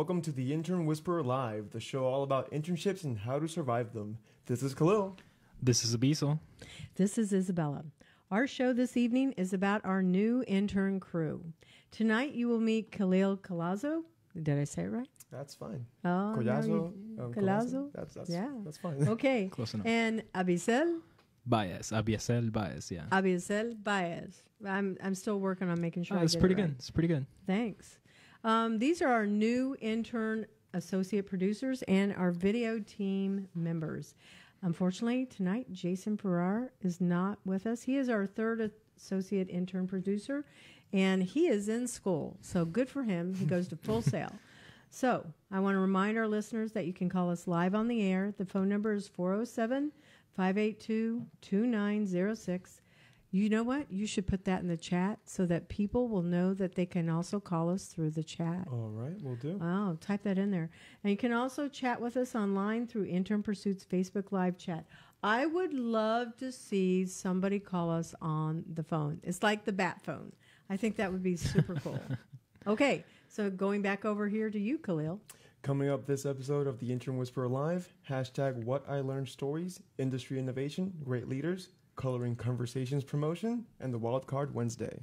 welcome to the Intern Whisperer Live, the show all about internships and how to survive them. This is Kahlil. This is Abiesel. This is Isabella. Our show this evening is about our new intern crew. Tonight you will meet Kahlil Collazo. Did I say it right? That's fine. Oh, Collazo. Collazo. That's fine. Okay. Close enough. And Abiesel. Baez. Abiesel Baez, yeah. Abiesel Baez. I'm still working on making sure I It's get pretty it good. right. It's pretty good. Thanks. These are our new intern associate producers and our video team members. Unfortunately, tonight, Jason Farrar is not with us. He is our third associate intern producer, and he is in school. So good for him. He goes to Full Sail. So I want to remind our listeners that you can call us live on the air. The phone number is 407-582-2906. You know what? You should put that in the chat so that people will know that they can also call us through the chat. All right, we'll do. Oh, type that in there. And you can also chat with us online through Intern Pursuit's Facebook Live chat. I would love to see somebody call us on the phone. It's like the bat phone. I think that would be super cool. Okay, so going back over here to you, Kahlil. Coming up this episode of the Intern Whisperer Live, hashtag What I Learned Stories, Industry Innovation, Great Leaders, Coloring Conversations Promotion, and the Wild Card Wednesday.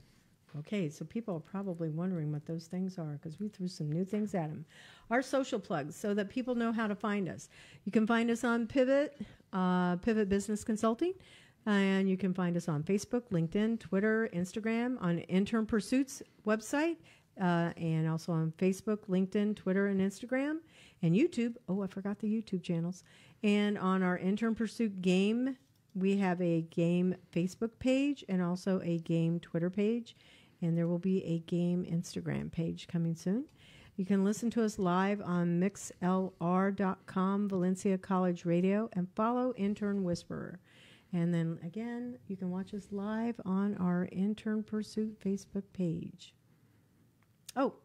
Okay, so people are probably wondering what those things are because we threw some new things at them. Our social plugs so that people know how to find us. You can find us on Pivot, Pivot Business Consulting, and you can find us on Facebook, LinkedIn, Twitter, Instagram, on Intern Pursuits website, and also on Facebook, LinkedIn, Twitter, and Instagram, and YouTube. Oh, I forgot the YouTube channels. And on our Intern Pursuit game, we have a game Facebook page and also a game Twitter page, and there will be a game Instagram page coming soon. You can listen to us live on mixlr.com, Valencia College Radio, and follow Intern Whisperer. And then, again, you can watch us live on our Intern Pursuit Facebook page. Oh,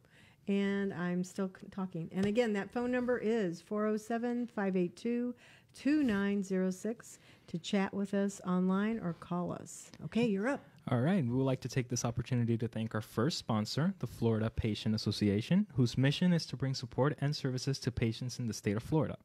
and I'm still talking. And again, that phone number is 407-582-2906 to chat with us online or call us. Okay, you're up. All right. We would like to take this opportunity to thank our first sponsor, the Florida Patient Association, whose mission is to bring support and services to patients in the state of Florida.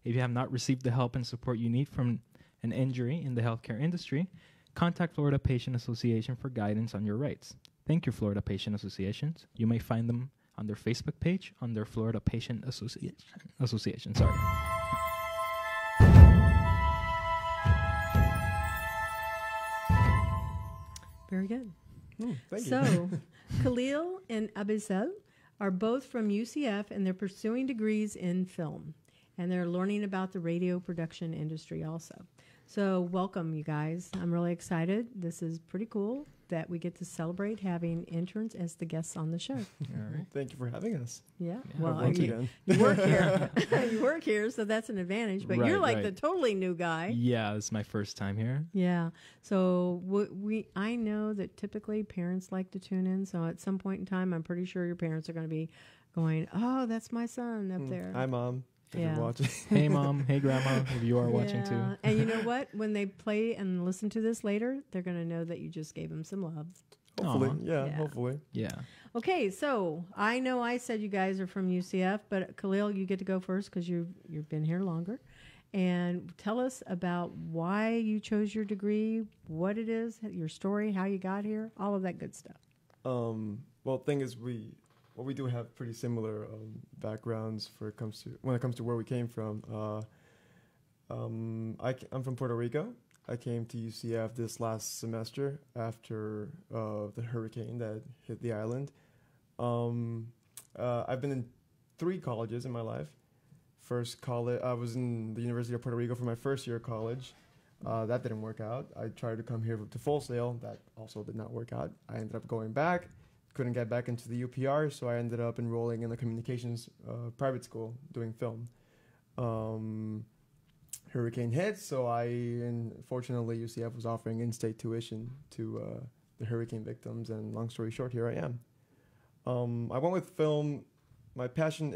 If you have not received the help and support you need from an injury in the healthcare industry, contact Florida Patient Association for guidance on your rights. Thank you, Florida Patient Associations. You may find them on their Facebook page under Florida Patient Association. Sorry. Very good. Thank you. So, Kahlil and Abiesel are both from UCF, and they're pursuing degrees in film. And they're learning about the radio production industry also. So welcome, you guys. I'm really excited. This is pretty cool that we get to celebrate having interns as the guests on the show. All right. Thank you for having us. Yeah. Well, Well, once you again. work here. You work here, so that's an advantage. But you're Right, like the totally new guy. Yeah, it's my first time here. Yeah. So I know that typically parents like to tune in. So at some point in time, I'm pretty sure your parents are going to be going, "Oh, that's my son up there." Hi, Mom. If Yeah. you're watching. Hey, Mom. Hey, Grandma, if you are watching too. Yeah. And you know what? When they play and listen to this later, they're going to know that you just gave them some love. Hopefully. Aw. Yeah, Yeah. hopefully. Yeah. Okay, so I know I said you guys are from UCF, but Kahlil, you get to go first because you've been here longer. And tell us about why you chose your degree, what it is, your story, how you got here, all of that good stuff. Well, the thing is, we do have pretty similar backgrounds when it comes to where we came from. I'm from Puerto Rico. I came to UCF this last semester after the hurricane that hit the island. I've been in 3 colleges in my life. First college, I was in the University of Puerto Rico for my first year of college. That didn't work out. I tried to come here to Full Sail. That also did not work out. I ended up going back. Couldn't get back into the UPR, so I ended up enrolling in the communications private school doing film. Hurricane hit, so fortunately UCF was offering in-state tuition to the hurricane victims, and long story short, here I am. I went with film. My passion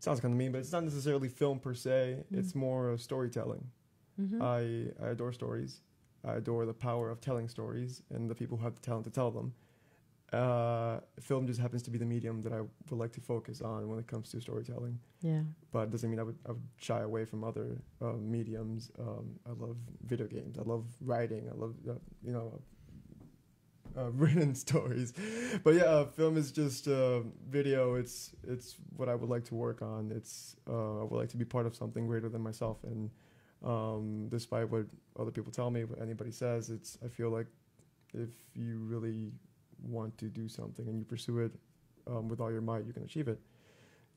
sounds kind of mean, but it's not necessarily film per se. It's more storytelling. Mm-hmm. I adore stories. I adore the power of telling stories and the people who have the talent to tell them. Film just happens to be the medium that I would like to focus on when it comes to storytelling. Yeah. But it doesn't mean I would shy away from other mediums. I love video games. I love writing. I love written stories. But yeah, film is just video. It's what I would like to work on. I would like to be part of something greater than myself. And despite what other people tell me, what anybody says, I feel like if you really want to do something and you pursue it with all your might, you can achieve it.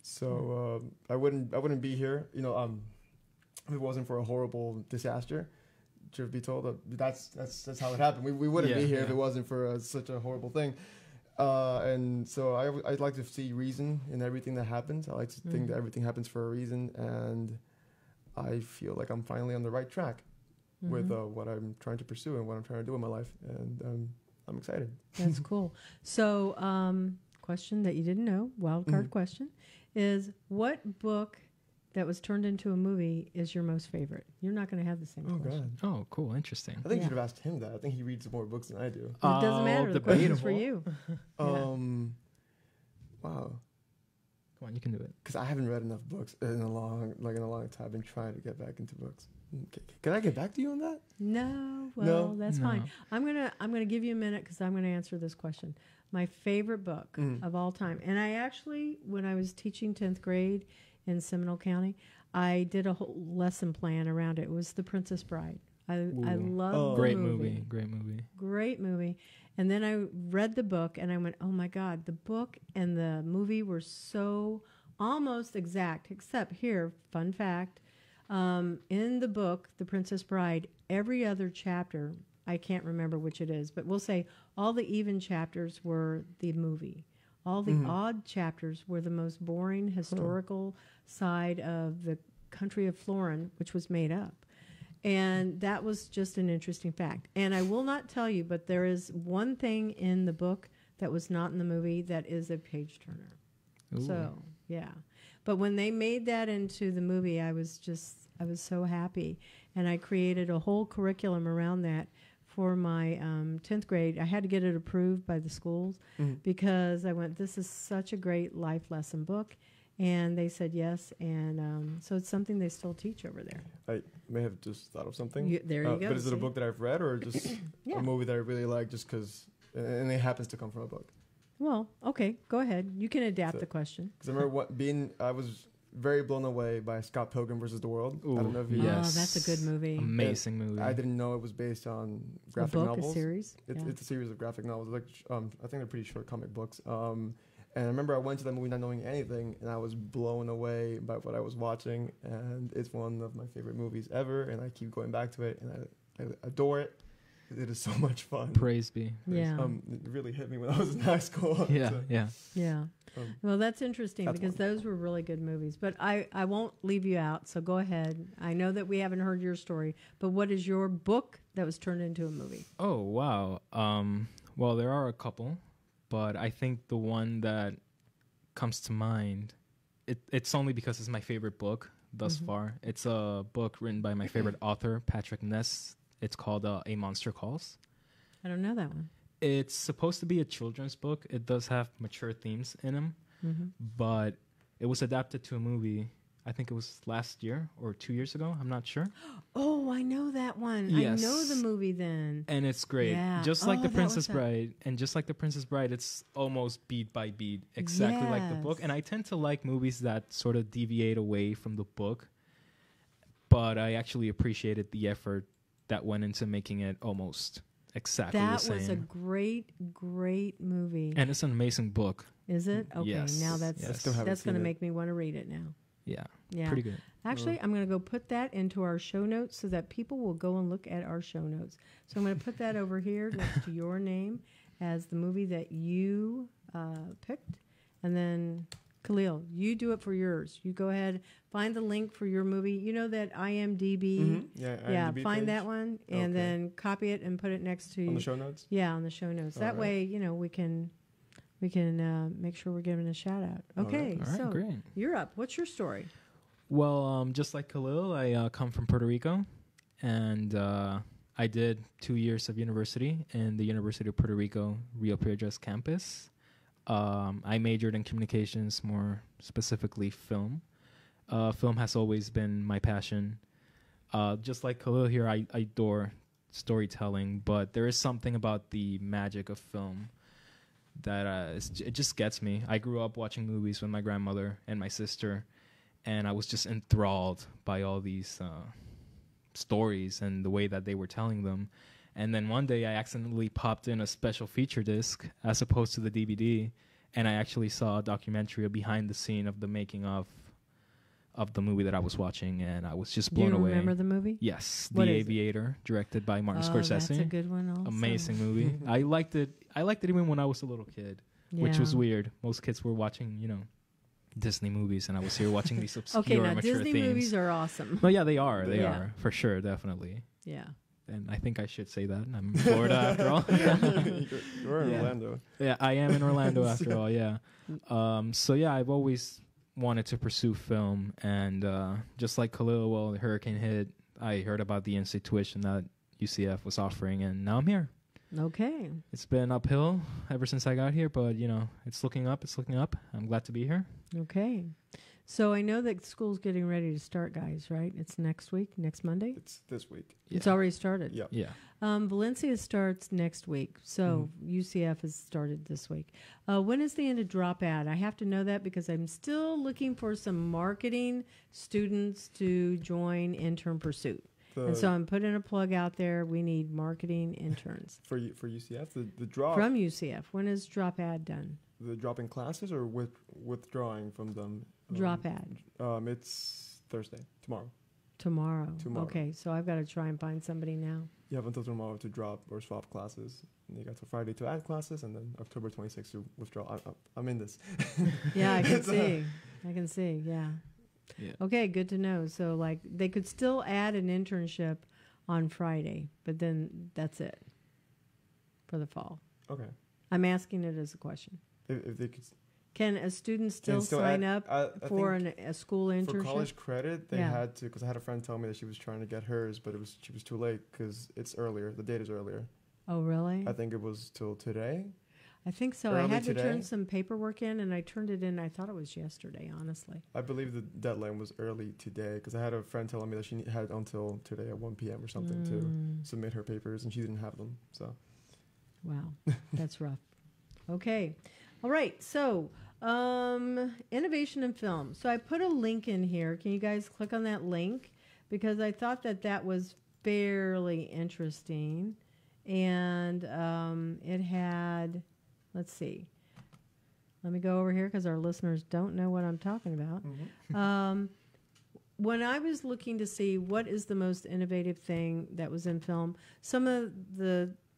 So I wouldn't be here, if it wasn't for a horrible disaster. Truth be told, that's how it happened. We wouldn't be here if it wasn't for such a horrible thing. And so I'd like to see reason in everything that happens. I like to think that everything happens for a reason, and I feel like I'm finally on the right track with what I'm trying to pursue and what I'm trying to do in my life, and I'm excited. That's cool. So, question that you didn't know, wild card question, is what book that was turned into a movie is your most favorite? You're not going to have the same question. God. Oh, cool. Interesting. I think you should have asked him that. I think he reads more books than I do. It doesn't matter. The question's for you. Wow. Come on, you can do it. Because I haven't read enough books in a long time. I've been trying to get back into books. Can I get back to you on that? No. Well, No? that's fine. I'm gonna give you a minute because I'm gonna answer this question. My favorite book of all time, and I actually, when I was teaching 10th grade in Seminole County, I did a whole lesson plan around it. It was The Princess Bride. I love the Great movie. Great movie. And then I read the book and I went, oh my God, the book and the movie were so almost exact, except here, fun fact, in the book, The Princess Bride, every other chapter, I can't remember which it is, but we'll say all the even chapters were the movie. All the odd chapters were the most boring historical side of the country of Florin, which was made up. And that was just an interesting fact. And I will not tell you, but there is one thing in the book that was not in the movie that is a page turner. Ooh. So, yeah. But when they made that into the movie, I was so happy. And I created a whole curriculum around that for my 10th grade. I had to get it approved by the schools because I went, this is such a great life lesson book. And they said yes, and so it's something they still teach over there. I may have just thought of something. There you go. But is it a book that I've read or just a movie that I really like just because, and it happens to come from a book? Well, okay, go ahead. You can adapt the question. Because I remember I was very blown away by Scott Pilgrim versus the World. Ooh, I don't know if you... Yes. Oh, that's a good movie. Amazing movie. I didn't know it was based on graphic novels. A series? It's a series of graphic novels. Like I think they're pretty short comic books. And I remember I went to that movie not knowing anything, and I was blown away by what I was watching. And it's one of my favorite movies ever, and I keep going back to it, and I adore it. It is so much fun. Praise be. Yeah. It really hit me when I was in high school. Yeah. Well, that's interesting because those were really good movies. But I won't leave you out, so go ahead. I know that we haven't heard your story, but what is your book that was turned into a movie? Oh, wow. Well, there are a couple. But I think the one that comes to mind, it's only because it's my favorite book thus far. It's a book written by my favorite author, Patrick Ness. It's called A Monster Calls. I don't know that one. It's supposed to be a children's book. It does have mature themes in them, but it was adapted to a movie. I think it was last year or 2 years ago. I'm not sure. Oh, I know that one. Yes. I know the movie then. And it's great. Yeah. Just like The Princess Bride. And just like The Princess Bride, it's almost beat by beat, exactly like the book. And I tend to like movies that sort of deviate away from the book. But I actually appreciated the effort that went into making it almost exactly the same. That was a great, great movie. And it's an amazing book. Is it? Okay, yes. Now that's going to make me want to read it now. Yeah, pretty good. Actually, I'm going to go put that into our show notes so that people will go and look at our show notes. So I'm going to put that over here next to your name as the movie that you picked. And then, Kahlil, you do it for yours. You go ahead, find the link for your movie. You know that IMDb? IMDb find page? that one and then copy it and put it next to... On the show notes? Yeah, on the show notes. That way, we can make sure we're giving a shout out. Okay, All right, great. You're up. What's your story? Well, just like Kahlil, I come from Puerto Rico, and I did 2 years of university in the University of Puerto Rico, Rio Piedras campus. I majored in communications, more specifically film. Film has always been my passion. Just like Kahlil here, I adore storytelling, but there is something about the magic of film that it just gets me. I grew up watching movies with my grandmother and my sister, and I was just enthralled by all these stories and the way that they were telling them. And then one day I accidentally popped in a special feature disc as opposed to the DVD, and I actually saw a documentary, a behind the scene of the making of the movie that I was watching, and I was just blown away. Do you remember the movie? Yes, What The is it? Aviator, directed by Martin Scorsese. That's a good one also. Amazing movie. I liked it even when I was a little kid, which was Yeah. weird. Most kids were watching, Disney movies, and I was here watching these obscure, Okay, now mature Disney things. movies are awesome. No, yeah, they are. They Yeah. are, for sure, definitely. Yeah. And I think I should say that. I'm in Florida after all. You're in Yeah. Orlando. Yeah, I am in Orlando after all, yeah. So, yeah, I've always wanted to pursue film. And just like Kahlil, well, the hurricane hit, I heard about the in-state tuition that UCF was offering, and now I'm here. Okay. It's been uphill ever since I got here, but, it's looking up. It's looking up. I'm glad to be here. Okay. So I know that school's getting ready to start, guys, right? It's next week, next Monday? It's this week. It's already started. Yeah. Yeah. Valencia starts next week, so UCF has started this week. When is the end of drop ad? I have to know that because I'm still looking for some marketing students to join Intern Pursuit. And so I'm putting a plug out there. We need marketing interns. For UCF, the drop From UCF. When is drop ad done? the drop in classes or withdrawing from them. Drop ad. It's Thursday, tomorrow. Tomorrow. Tomorrow. Okay, so I've got to try and find somebody now. You have until tomorrow to drop or swap classes. And you got till Friday to add classes, and then October 26th to withdraw. I'm in this. Yeah, I can see. I can see. Yeah. Yeah. Okay, good to know. So, like, they could still add an internship on Friday, but then that's it for the fall. Okay. I'm asking it as a question. If they could Can a student still sign up I for think a school internship? for college credit, they Yeah. had to, because I had a friend tell me that she was trying to get hers, but she was too late because it's earlier. The date is earlier. Oh, really? I think it was till today. I think so. Early I had to today? turn some paperwork in, and I turned it in. I thought it was yesterday, honestly. I believe the deadline was early today because I had a friend telling me that she had until today at 1 p.m. or something to submit her papers, and she didn't have them. So, Wow, that's rough. Okay. All right. So, innovation in film. So I put a link in here. Can you guys click on that link? Because I thought that was fairly interesting. And it had, let's see. Let me go over here because our listeners don't know what I'm talking about. When I was looking to see what is the most innovative thing that was in film, some of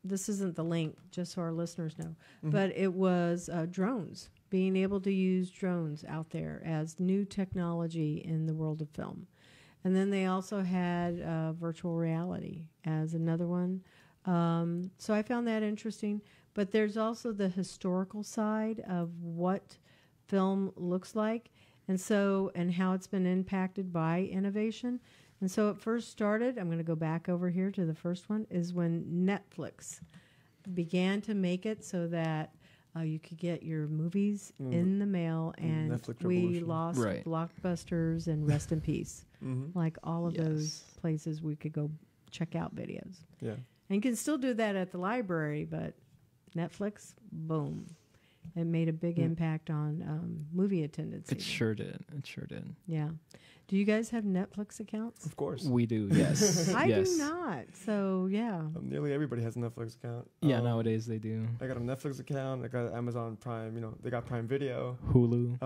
this isn't the link, just so our listeners know, but it was drones, being able to use drones out there as new technology in the world of film. And then they also had virtual reality as another one. So I found that interesting. But there's also the historical side of what film looks like and how it's been impacted by innovation. And so it first started, I'm going to go back over here to the first one, is when Netflix began to make it so that you could get your movies in the mail, and Netflix we revolution. lost Right. Blockbusters and Rest in Peace. Like all of those Yes. places we could go check out videos. yeah. And you can still do that at the library, but Netflix, boom. It made a big impact on movie attendance. It even. sure did. It sure did. Yeah. Do you guys have Netflix accounts? Of course. We do, yes. I yes. do not. So, yeah. Nearly everybody has a Netflix account. Yeah, nowadays they do. I got a Netflix account. I got Amazon Prime. They got Prime Video. Hulu.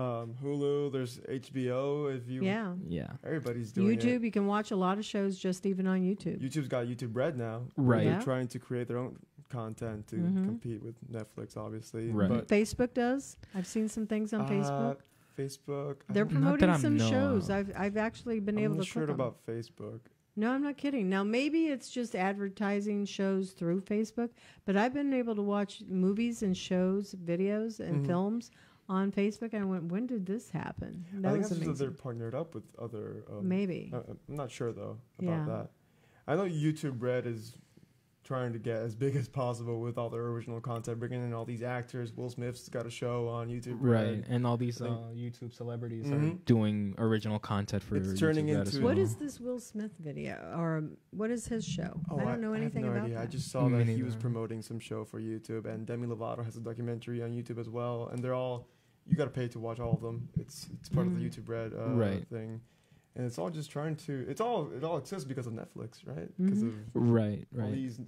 Hulu. There's HBO. If you. Yeah. Yeah. Everybody's doing YouTube, it. you can watch a lot of shows just even on YouTube. YouTube's got YouTube Red now. Right. They're Yeah. trying to create their own content to compete with Netflix, obviously. Right. But Facebook does. I've seen some things on Facebook. Facebook. They're Not that promoting I some know shows. of. I've actually been I'm able not to sure click 'em. about Facebook. No, I'm not kidding. Now, maybe it's just advertising shows through Facebook, but I've been able to watch movies and shows, videos and films on Facebook, and I went, when did this happen? That I think was that's because they're amazing. partnered up with other. Maybe. I'm not sure though about Yeah. that. I know YouTube Red is trying to get as big as possible with all their original content, bringing in all these actors. Will Smith's got a show on YouTube, right? And all these YouTube celebrities are doing original content for. It's turning YouTube into. What is this Will Smith video, or what is his show? Oh, I don't know anything have no about idea. that. I just saw that he was promoting some show for YouTube, and Demi Lovato has a documentary on YouTube as well, and they're all. You got to pay to watch all of them. It's part of the YouTube Red thing. And it's all just trying to. It all exists because of Netflix, right? Because of all these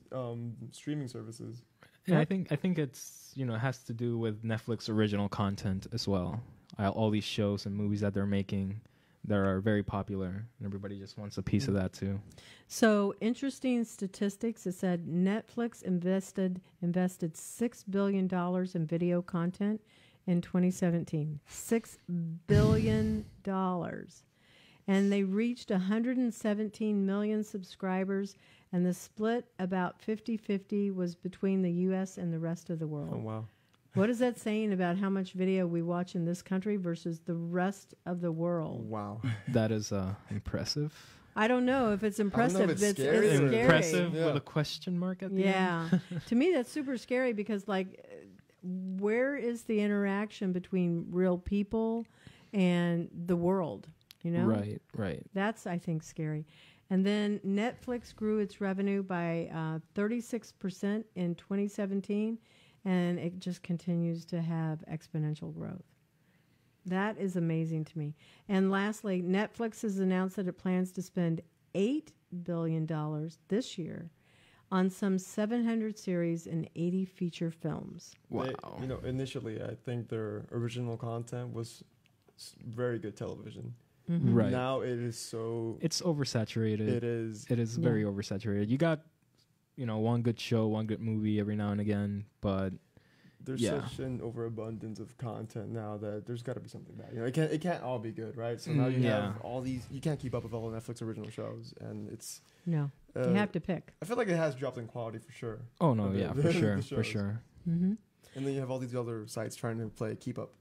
streaming services. Yeah, I think it's it has to do with Netflix original content as well. All these shows and movies that they're making that are very popular, and everybody just wants a piece of that too. So interesting statistics. It said Netflix invested $6 billion in video content in 2017. $6 billion. And they reached 117 million subscribers, and the split about 50-50 was between the U.S. and the rest of the world. Oh, wow. What is that saying about how much video we watch in this country versus the rest of the world? Wow. That is impressive. I don't know if it's impressive. It's scary. It's scary. Impressive with a question mark at the end. To me, that's super scary because, like, where is the interaction between real people and the world? Right. That's, I think, scary. And then Netflix grew its revenue by 36% in 2017, and it just continues to have exponential growth. That is amazing to me. And lastly, Netflix has announced that it plans to spend $8 billion this year on some 700 series and 80 feature films. Wow. Initially, I think their original content was very good television. Mm-hmm. Right. Now it is so. It's oversaturated. It is. It is very oversaturated. You got, one good show, one good movie every now and again, but there's such an overabundance of content now that there's got to be something bad. It can't all be good, right? So now you have all these. You can't keep up with all the Netflix original shows, and it's you have to pick. I feel like it has dropped in quality for sure. Oh no, for sure. Mm-hmm. And then you have all these other sites trying to keep up.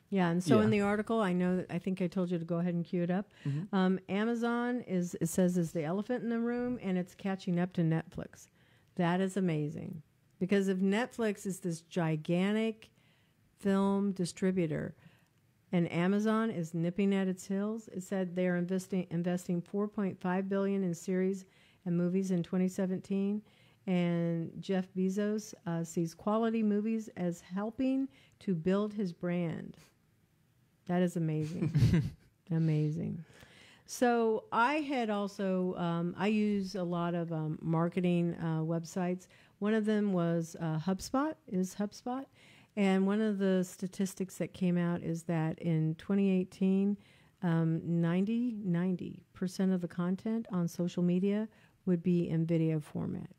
Yeah, and so in the article, I think I told you to go ahead and cue it up. Mm-hmm. Amazon is the elephant in the room, and it's catching up to Netflix. That is amazing, because if Netflix is this gigantic film distributor, and Amazon is nipping at its heels, it said they are investing $4.5 billion in series and movies in 2017. And Jeff Bezos sees quality movies as helping to build his brand. That is amazing. Amazing. So I had also, I use a lot of marketing websites. One of them was HubSpot. And one of the statistics that came out is that in 2018, 90% of the content on social media would be in video format,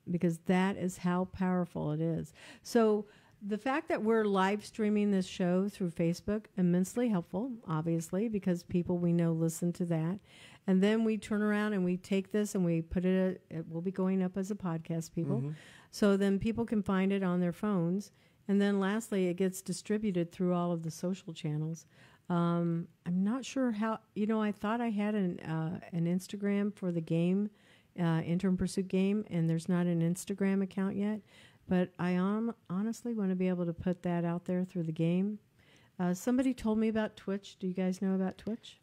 because that is how powerful it is. So the fact that we're live streaming this show through Facebook, immensely helpful, obviously, because people we know listen to that. And then we turn around and we take this and we put it will be going up as a podcast, people. Mm-hmm. So then people can find it on their phones. And then lastly, it gets distributed through all of the social channels. I'm not sure how, I thought I had an Instagram for the game, Interim Pursuit game, and there's not an Instagram account yet. But I honestly want to be able to put that out there through the game. Somebody told me about Twitch. Do you guys know about Twitch?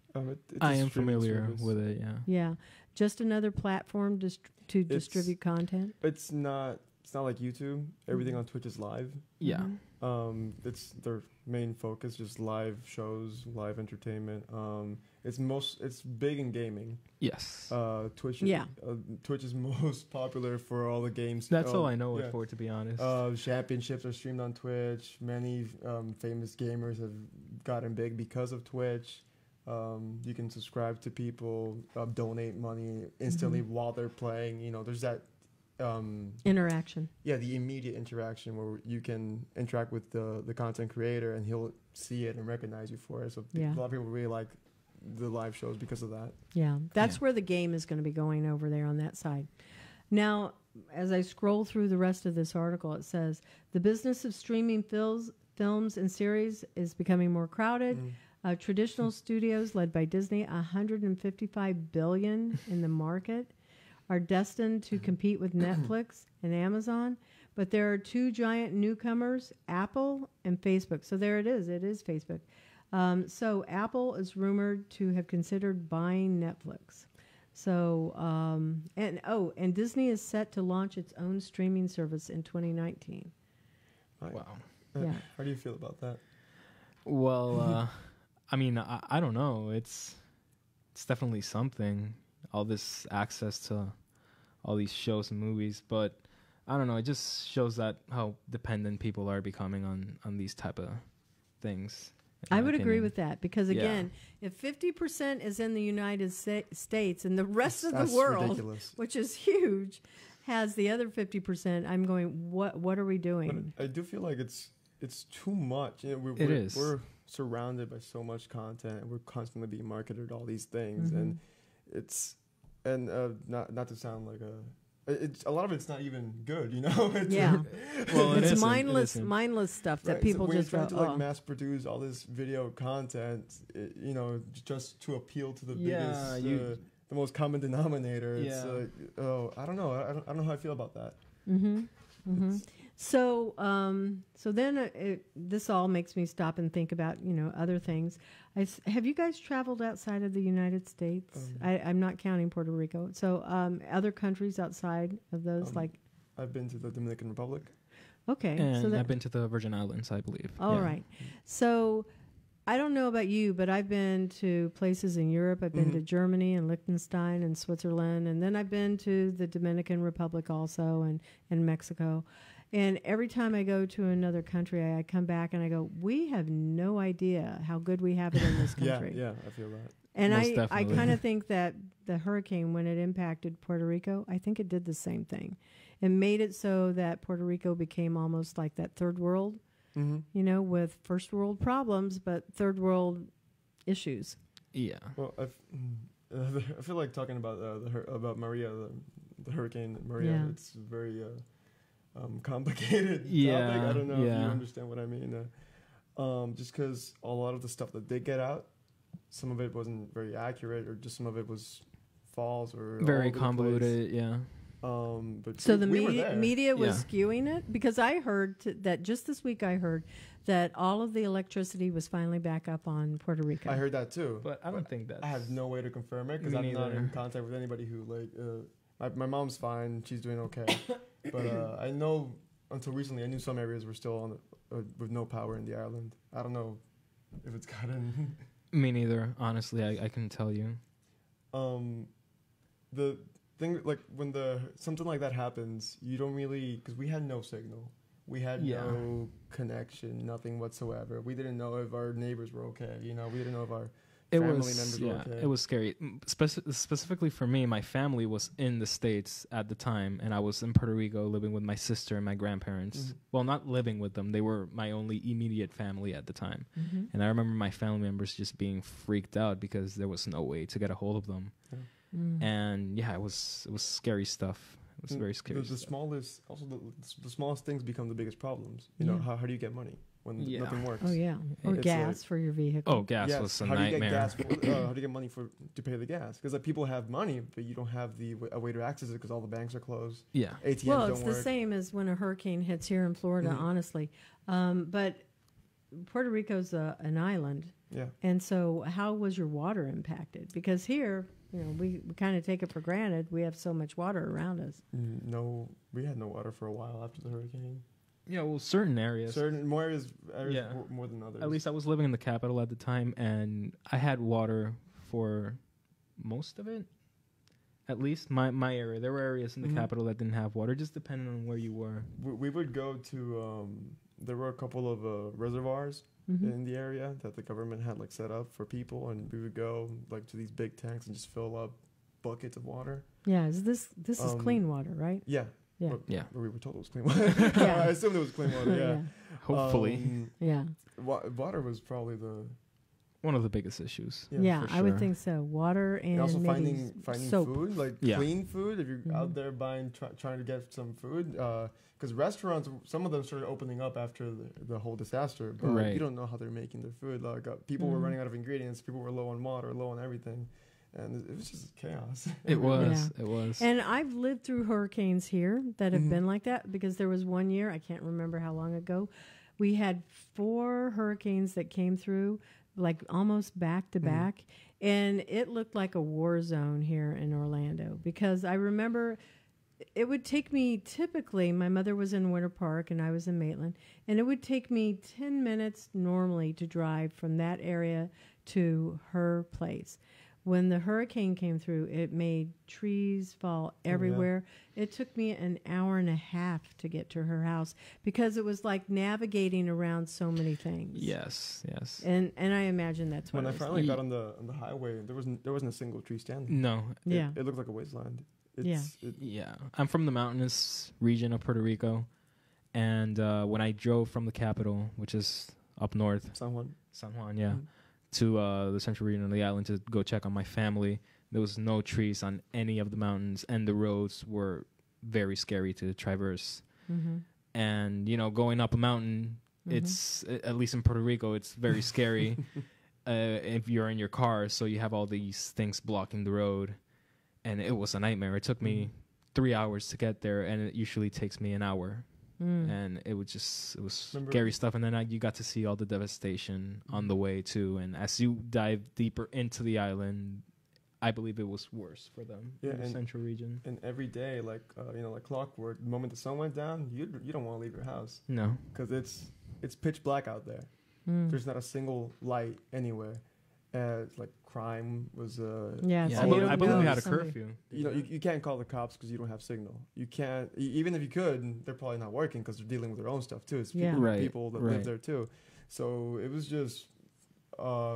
I am familiar with it, yeah. Yeah. Just another platform to distribute content. It's not like YouTube. Everything on Twitch is live. Yeah. It's their main focus, just live shows, live entertainment. It's big in gaming. Yes. Twitch is most popular for all the games. That's all I know it for, to be honest. Championships are streamed on Twitch. Many famous gamers have gotten big because of Twitch. You can subscribe to people, donate money instantly while they're playing. There's that interaction. Yeah, the immediate interaction where you can interact with the content creator and he'll see it and recognize you for it. So a lot of people really like the live shows because of that. Yeah, that's where the game is going to be going over there on that side. Now, as I scroll through the rest of this article, it says the business of streaming films and series is becoming more crowded. Traditional studios led by Disney, $155 billion in the market, are destined to compete with Netflix and Amazon. But there are two giant newcomers, Apple and Facebook. So there it is. It is Facebook. So Apple is rumored to have considered buying Netflix. So, and Disney is set to launch its own streaming service in 2019. Wow. Yeah. How do you feel about that? Well, I mean, I don't know. It's definitely something. All this access to all these shows and movies, but I don't know. It just shows that how dependent people are becoming on these type of things. I would agree with that because, again, if 50% is in the United States and the rest of the world, ridiculous. Which is huge, has the other 50%, I'm going, what are we doing? But I do feel like it's too much. You know, it is. We're surrounded by so much content. We're constantly being marketed all these things, and it's not to sound like a lot of it's not even good, you know. Well, it's mindless stuff that people so just trying to like mass produce all this video content, you know, just to appeal to the biggest, the most common denominator. Yeah. It's like, I don't know. I don't know how I feel about that. Mm-hmm. Mm-hmm. So then this all makes me stop and think about, you know, other things. Have you guys traveled outside of the United States? I'm not counting Puerto Rico. So other countries outside of those, like... I've been to the Dominican Republic. Okay. And I've been to the Virgin Islands, I believe. All right. So I don't know about you, but I've been to places in Europe. I've been to Germany and Liechtenstein and Switzerland. And then I've been to the Dominican Republic also and Mexico. And every time I go to another country, I come back and I go, we have no idea how good we have it in this country. Yeah, I feel that. And I kind of think that the hurricane, when it impacted Puerto Rico, I think it did the same thing. It made it so that Puerto Rico became almost like that third world, you know, with first world problems, but third world issues. Yeah. Well, I feel like talking about about Maria, the Hurricane Maria. Yeah. It's very complicated topic. I don't know if you understand what I mean. Just because a lot of the stuff that did get out, some of it wasn't very accurate, or just some of it was false or very convoluted. Yeah. But so the media was skewing it, because I heard that just this week. I heard that all of the electricity was finally back up on Puerto Rico. I heard that too, but I don't think that. I have no way to confirm it because I'm not in contact with anybody who my mom's fine. She's doing okay. But I know until recently, I knew some areas were still on with no power in the island. I don't know if it's gotten. Me neither. Honestly, I couldn't tell you. The thing, like when something like that happens, you don't really, because we had no signal. We had no connection, nothing whatsoever. We didn't know if our neighbors were okay. You know, we didn't know if our family members were okay. It was scary. Specifically for me, my family was in the States at the time, and I was in Puerto Rico living with my sister and my grandparents. Mm-hmm. Well, not living with them. They were my only immediate family at the time. Mm-hmm. And I remember my family members just being freaked out because there was no way to get a hold of them. Yeah. Mm. And it was scary stuff. It was very scary. The smallest, also the smallest things become the biggest problems. You know, how do you get money when nothing works? Oh yeah, or it's gas for your vehicle. Oh, gas was a nightmare. How do you get money to pay the gas? Because people have money, but you don't have a way to access it because all the banks are closed. Yeah, ATMs well, don't it's work. the same as when a hurricane hits here in Florida, honestly. But Puerto Rico's an island. Yeah. And so how was your water impacted? Because here, you know, we kind of take it for granted. We have so much water around us. No, we had no water for a while after the hurricane. Yeah, well, certain areas. More areas more than others. At least I was living in the capital at the time, and I had water for most of it. At least my area. There were areas in the capital that didn't have water, just depending on where you were. We would go to, there were a couple of reservoirs in the area that the government had set up for people, and we would go to these big tanks and just fill up buckets of water. Yeah, this is clean water, right? Yeah. Yeah. Well, yeah. We were told it was clean water. I assumed it was clean water, yeah. Hopefully. Water was probably one of the biggest issues. Yeah, I would think so. Water and also maybe finding soap. Food, clean food. If you're out there trying to get some food, because restaurants, some of them started opening up after the whole disaster, but you don't know how they're making their food. People were running out of ingredients. People were low on water, low on everything. and it was just chaos. It was. Yeah. It was. And I've lived through hurricanes here that have been like that, because there was one year, I can't remember how long ago, we had 4 hurricanes that came through, like almost back to back, and it looked like a war zone here in Orlando, because I remember it would take me, typically, my mother was in Winter Park and I was in Maitland, and it would take me 10 minutes normally to drive from that area to her place. When the hurricane came through, it made trees fall everywhere. It took me an hour and a half to get to her house, because it was like navigating around so many things. Yes. And I imagine that's what When I it was. finally got on the highway, there wasn't a single tree standing. No. It looked like a wasteland. Yeah. I'm from the mountainous region of Puerto Rico, and when I drove from the capital, which is up north, San Juan. San Juan, to the central region of the island to go check on my family, there was no trees on any of the mountains, and the roads were very scary to traverse. And going up a mountain, it's, at least in Puerto Rico, it's very scary if you're in your car, so you have all these things blocking the road, and it was a nightmare. It took me 3 hours to get there, and it usually takes me an hour. And it was scary stuff. And then you got to see all the devastation on the way too. And as you dive deeper into the island, I believe it was worse for them in the central region. And every day, like clockwork, the moment the sun went down, you don't want to leave your house. No, because it's pitch black out there. There's not a single light anywhere. Like crime was. I believe we had a curfew. You can't call the cops because you don't have signal. You can't, even if you could, they're probably not working because they're dealing with their own stuff too. It's people that live there too. So it was just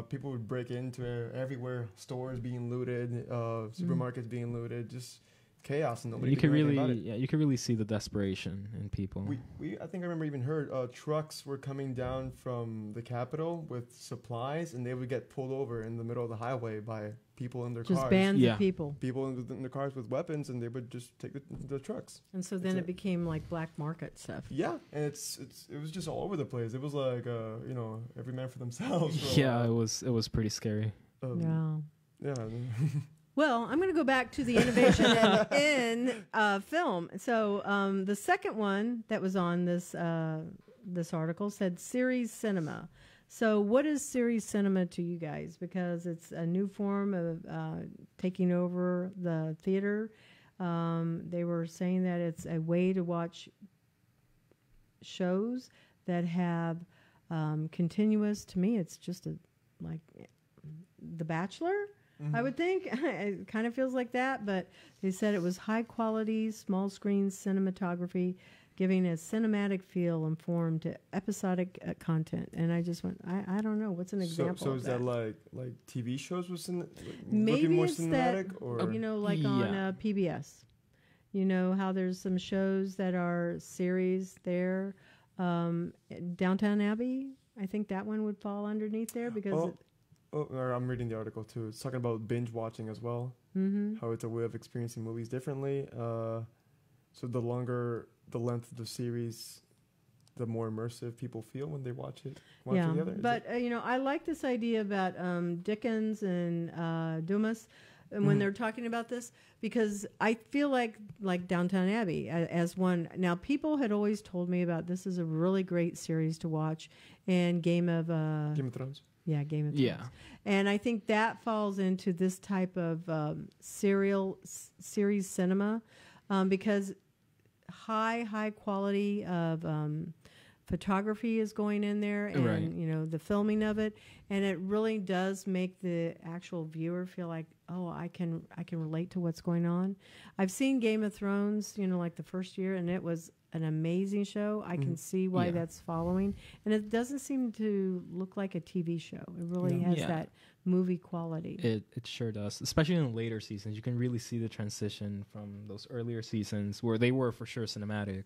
people would break into everywhere, stores being looted, supermarkets being looted, just chaos, and nobody. You could really see the desperation in people. I think I remember even heard trucks were coming down from the Capitol with supplies, and they would get pulled over in the middle of the highway by people in their cars. Just bands of people. People in the cars with weapons, and they would just take the trucks. And so then it became like black market stuff. Yeah, and it was just all over the place. It was like every man for themselves. It was pretty scary. Yeah. Well, I'm going to go back to the innovation in film. So the second one that was on this article said series cinema. So what is series cinema to you guys? Because it's a new form of taking over the theater. They were saying that it's a way to watch shows that have continuous. To me, it's just like The Bachelor. I would think it kind of feels like that, but they said it was high quality, small screen cinematography, giving a cinematic feel and form to episodic content. And I just went, I don't know, what's an example? So is that like TV shows was maybe looking more it's cinematic, that, or on PBS? You know how there's some shows that are series there. Downtown Abbey, I think that one would fall underneath there because. I'm reading the article too. It's talking about binge watching as well. How it's a way of experiencing movies differently. So the longer the length of the series, the more immersive people feel when they watch it. Together. But I like this idea about Dickens and Dumas, and when they're talking about this, because I feel like Downton Abbey as one. Now, people had always told me about this is a really great series to watch, and Game of Thrones. Yeah, Game of Thrones. Yeah. And I think that falls into this type of series cinema because high quality of photography is going in there, and the filming of it, and it really does make the actual viewer feel like, oh, I can relate to what's going on. I've seen Game of Thrones, like the first year, and it was an amazing show. I can see why that's following, and it doesn't seem to look like a TV show. It really has that movie quality. It sure does, especially in later seasons. You can really see the transition from those earlier seasons where they were for sure cinematic,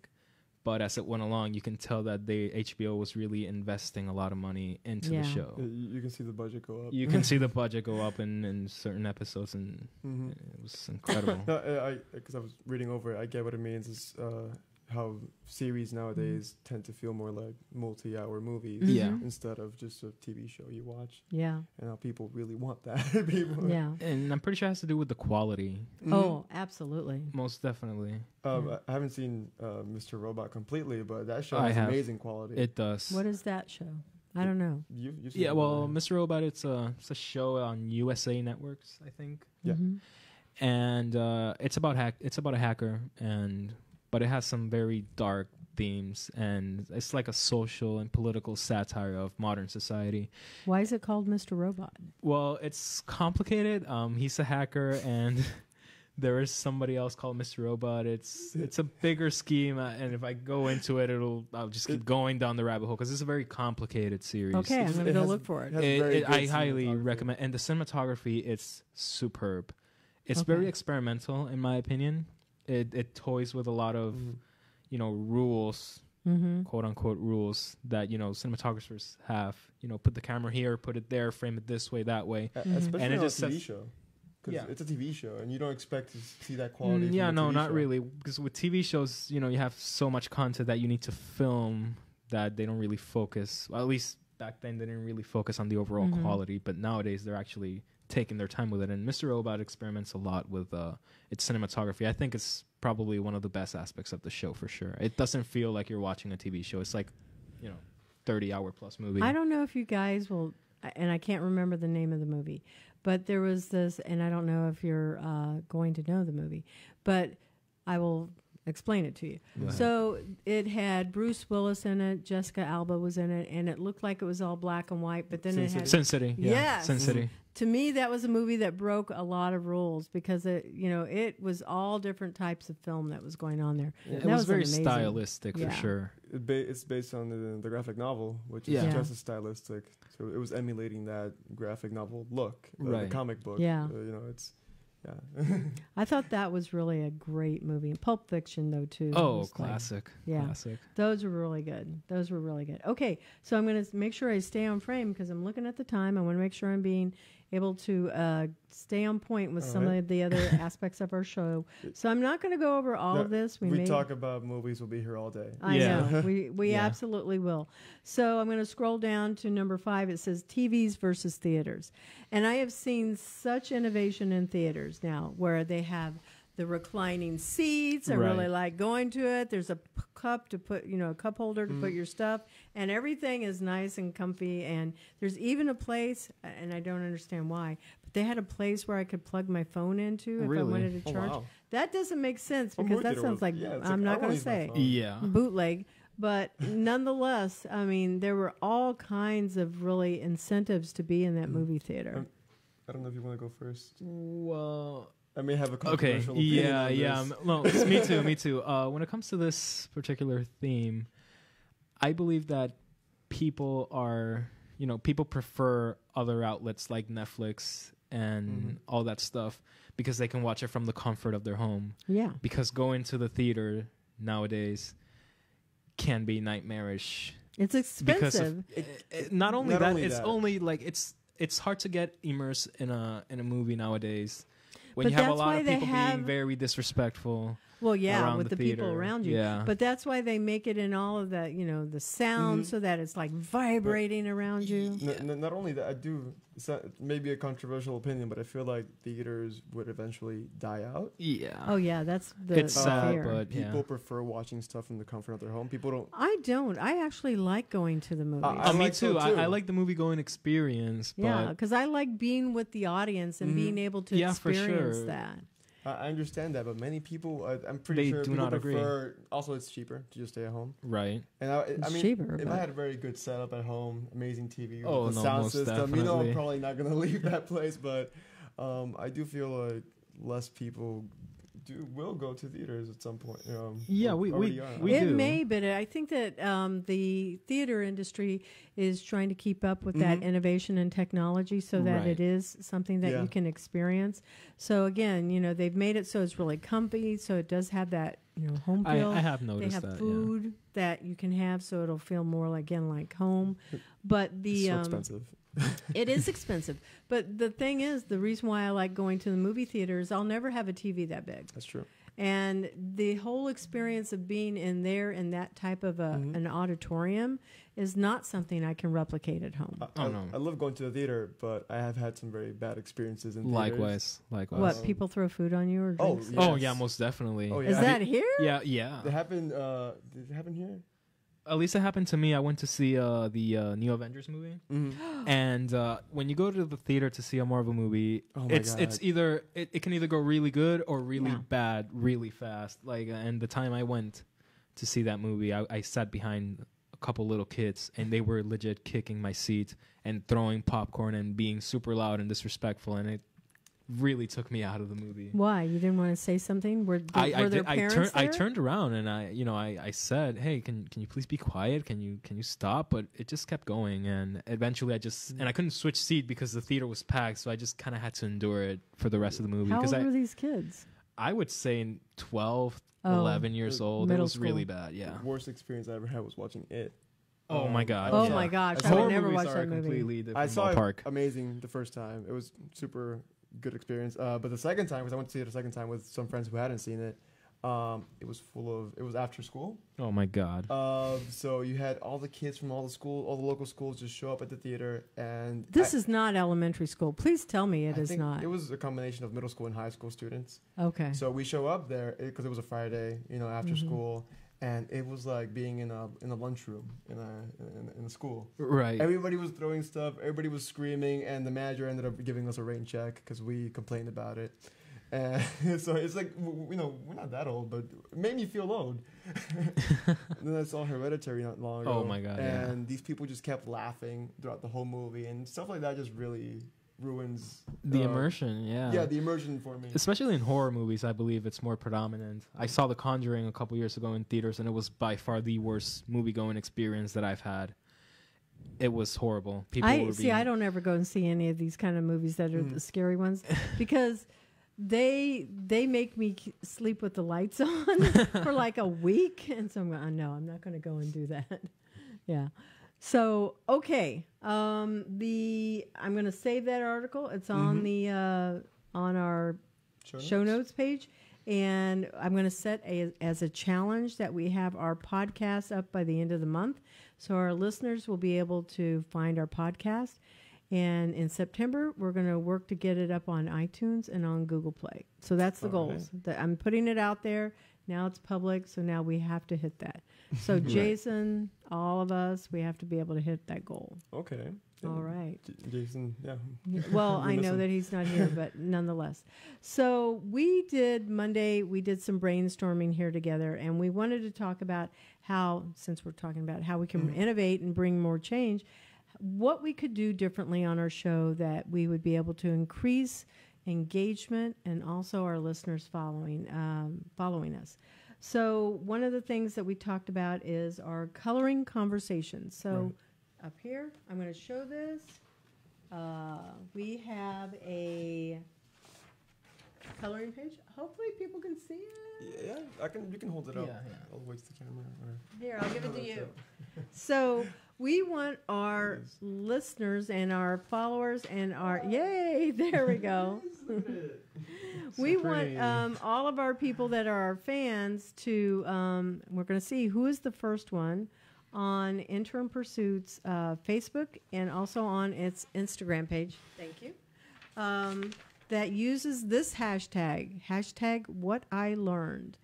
but as it went along, you can tell that HBO was really investing a lot of money into the show. You can see the budget go up. You can see the budget go up in certain episodes, and it was incredible. Because I was reading over it, I get what it means. Is how series nowadays tend to feel more like multi-hour movies Yeah. instead of just a TV show you watch. Yeah. And how people really want that. People. Yeah. And I'm pretty sure it has to do with the quality. Mhm. Oh, absolutely. Most definitely. Yeah. I haven't seen Mr. Robot completely, but that show I has have. amazing quality. It does. What is that show? I don't know. You've seen Yeah, it, well, right? Mr. Robot, it's a show on USA Networks, I think. Yeah. Mhm. And it's about a hacker, but it has some very dark themes, and it's like a social and political satire of modern society. Why is it called Mr. Robot? Well, it's complicated. He's a hacker, and there is somebody else called Mr. Robot. It's a bigger scheme, and if I go into it, I'll just keep going down the rabbit hole because it's a very complicated series. Okay, I'm going to It go has- look for it. has very I good highly cinematography. recommend, and the cinematography, it's superb. It's Okay. very experimental, in my opinion. It toys with a lot of, Mhm. rules, Mm-hmm. quote unquote rules that cinematographers have. Put the camera here, put it there, frame it this way, that way. Especially And it on just a TV sets- show. Because Yeah. it's a TV show, and you don't expect to see that quality. from Yeah, a no, TV not show. really. Because with TV shows, you have so much content that you need to film that they don't really focus. Well, at least back then, they didn't really focus on the overall Mhm. quality. But nowadays, they're actually taking their time with it. And Mr. Robot experiments a lot with its cinematography. I think it's probably one of the best aspects of the show for sure. It doesn't feel like you're watching a TV show. It's like, 30-hour plus movie. I don't know if you guys will, and I can't remember the name of the movie, but there was this, and I don't know if you're going to know the movie, but I will explain it to you. Go ahead. So it had Bruce Willis in it, Jessica Alba was in it, and it looked like it was all black and white, but then Sin it City. had... Sin City. Yeah. Yes. Sin City. To me, that was a movie that broke a lot of rules because it was all different types of film that was going on there. It That was was very amazing. stylistic Yeah. for sure. It's based on the graphic novel, which is Yeah. just as stylistic. So it was emulating that graphic novel look, the Right. comic book. Yeah. It's I thought that was really a great movie. And Pulp Fiction, though, too. Oh, was like- classic. Yeah. Classic. Those were really good. Those were really good. Okay, so I'm going to make sure I stay on frame because I'm looking at the time. I want to make sure I'm being able to stay on point with All some right. of the other aspects of our show. So I'm not going to go over all No, of this. we talk about movies. We'll be here all day. I Yeah. know. We Yeah. absolutely will. So I'm going to scroll down to number 5. It says TVs versus theaters. And I have seen such innovation in theaters now where they have the reclining seats. I Right. really like going to it. There's a cup to put, a cup holder to put your stuff. And everything is nice and comfy. And there's even a place, and I don't understand why, but they had a place where I could plug my phone into if I Really? wanted to Oh, charge. wow. That doesn't make sense What because movie that theater sounds was- like, yeah, it's I'm like, I not wanna going to use my say phone. Yeah. bootleg, but nonetheless, I mean, there were all kinds of really incentives to be in that movie theater. I don't know if you want to go first. Well, I may have a okay. controversial opinion Yeah, on yeah. this. No, me too. When it comes to this particular theme, I believe that people prefer other outlets like Netflix and all that stuff because they can watch it from the comfort of their home. Yeah. Because going to the theater nowadays can be nightmarish. It's Because expensive. of, not only not that, only it's that. only like it's hard to get immersed in a movie nowadays when But you have a that's lot why of they people have- being very disrespectful. Well, yeah, around with the the people theater. around you. Yeah. But that's why they make it in all of the, the sound so that it's like vibrating around you. Not only that, I do. It's not, maybe a controversial opinion, but I feel like theaters would eventually die out. Yeah. Oh, yeah, that's the It's sad, fear. but People yeah. prefer watching stuff in the comfort of their home. People don't. I don't. I actually like going to the movies. I Me like so, too. I too. like the movie going experience. Yeah, But because I like being with the audience and being able to Yeah, for experience sure. that. I understand that, but many people, I'm pretty They sure do people not agree. prefer. Also, it's cheaper to just stay at home. right. And I It's mean, cheaper, if but- I had a very good setup at home, amazing TV, Oh, with the no, sound most system, definitely. I'm probably not gonna leave that place. But I do feel like less people will go to theaters at some point. Yeah, or we already are. we It do. may, but I think that the theater industry is trying to keep up with that innovation and technology so that Right. it is something that Yeah. you can experience. So again, they've made it so it's really comfy, so it does have that home feel. I have They noticed have that. food that you can have, so it'll feel more like home. But the It's so expensive. it is expensive. But the thing is, the reason why I like going to the movie theater is I'll never have a TV that big. That's true. And the whole experience of being in there in that type of an auditorium is not something I can replicate at home. I love going to the theater, but I have had some very bad experiences in Likewise. What, people throw food on you or drinks? yes. Oh, yeah, most definitely. Oh, yeah. Is that here? Yeah, yeah. Did it happen here? At least it happened to me. I went to see the New Avengers movie, and when you go to the theater to see a Marvel movie, it's either it can either go really good or really bad really fast. Like, and the time I went to see that movie, I sat behind a couple little kids, and they were legit kicking my seat and throwing popcorn and being super loud and disrespectful, and it really took me out of the movie. Why? You didn't want to say something? Were there parents there? I turned around and I said, "Hey, can you please be quiet? Can you stop?" But it just kept going, and eventually I couldn't switch seat because the theater was packed, so I just kind of had to endure it for the rest of the movie. How old were these kids? I would say 12, 11 years old. It was really bad. Yeah. The worst experience I ever had was watching it. Oh my god! Oh my gosh! I would never watch that movie. Completely different I saw ballpark. it amazing the first time. It was super good experience. But the second time, because I went to see it the second time with some friends who hadn't seen it, it was after school. Oh my god! So you had all the kids from all the local schools just show up at the theater, and this is not elementary school. Please tell me it is not. It was a combination of middle school and high school students. Okay. So we show up there because it was a Friday, after school. And it was like being in a lunchroom in a school. Right. Everybody was throwing stuff. Everybody was screaming, and the manager ended up giving us a rain check because we complained about it. And so it's like we're not that old, but it made me feel old. And then I saw Hereditary not long ago. Oh my god! And these people just kept laughing throughout the whole movie, and stuff like that just really ruins the immersion. Yeah, the immersion for me, especially in horror movies. I believe it's more predominant. I saw The Conjuring a couple years ago in theaters, and it was by far the worst movie-going experience that I've had. It was horrible. I don't ever go and see any of these kind of movies that are the scary ones because they make me sleep with the lights on for like a week, and so I'm going, no, I'm not going to go and do that. Yeah. So, okay, I'm going to save that article. It's on the on our show notes page, and I'm going to set as a challenge that we have our podcast up by the end of the month, so our listeners will be able to find our podcast. And in September, we're going to work to get it up on iTunes and on Google Play. So that's the goals. I'm putting it out there. Now it's public, so now we have to hit that. So Right. Jason, all of us, we have to be able to hit that goal. Okay. All right. Jason, yeah. Well, I know that he's not here, but nonetheless. So Monday, we did some brainstorming here together, and we wanted to talk about how, since we're talking about how we can innovate and bring more change, what we could do differently on our show that we would be able to increase engagement and also our listeners following us. So one of the things that we talked about is our coloring conversations. So up here, I'm going to show this. We have a coloring page. Hopefully people can see it. Yeah, you can hold it up. Yeah. I'll wait the camera. Here, I'll give it to you. So we want our listeners and our followers and yay, there we go. We want all of our people that are our fans to, we're going to see who is the first one on Interim Pursuits Facebook and also on its Instagram page. Thank you. That uses this hashtag what I learned.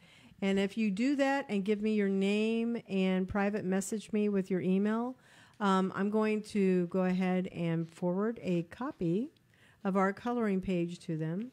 And if you do that and give me your name and private message me with your email, I'm going to go ahead and forward a copy of our coloring page to them.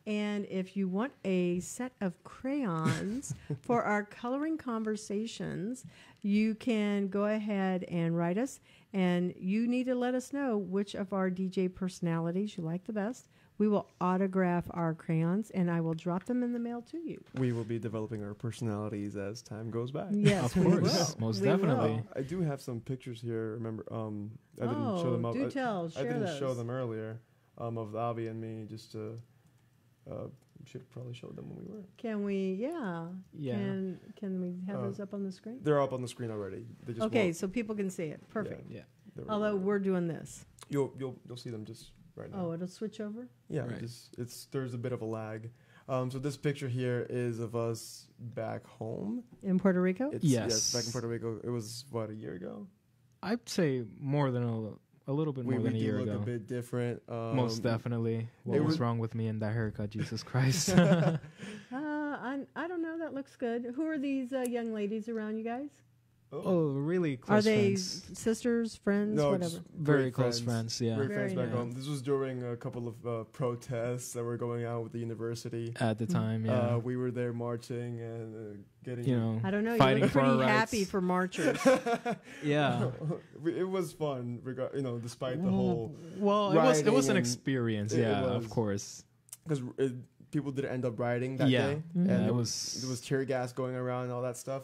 And if you want a set of crayons for our coloring conversations, you can go ahead and write us. And you need to let us know which of our DJ personalities you like the best. We will autograph our crayons, and I will drop them in the mail to you. We will be developing our personalities as time goes by. Yes, of course, most definitely. I do have some pictures here. Remember, I didn't show them up. Do tell. Share I didn't those. show them earlier. Of Abby and me, just to should probably show them when we were. Can we? Yeah. Yeah. Can we have those up on the screen? They're up on the screen already. They just Okay, so people can see it. Perfect. Yeah. Although we're doing this. You'll see them just right now. Oh, it'll switch over? Yeah, Right. there's a bit of a lag. So this picture here is of us back home. In Puerto Rico? Yes, back in Puerto Rico. It was, what, a year ago? I'd say more than a little bit more than a year look ago. A bit different. Most definitely. What was wrong with me and that haircut? Jesus Christ. I don't know. That looks good. Who are these young ladies around you guys? Oh, really close Are they friends. sisters, friends, No, whatever? just Very close friends, yeah. Great Very friends back nice. home. This was during a couple of protests that were going on with the university. At the time, yeah. We were there marching and getting... You know, I don't know. You fighting look for our pretty happy rights. for marchers. Yeah. It was fun, despite the whole... Well, it was an experience, yeah, of course. Because people didn't end up rioting that Yeah. day. Mhm. And it there was was tear gas going around and all that stuff.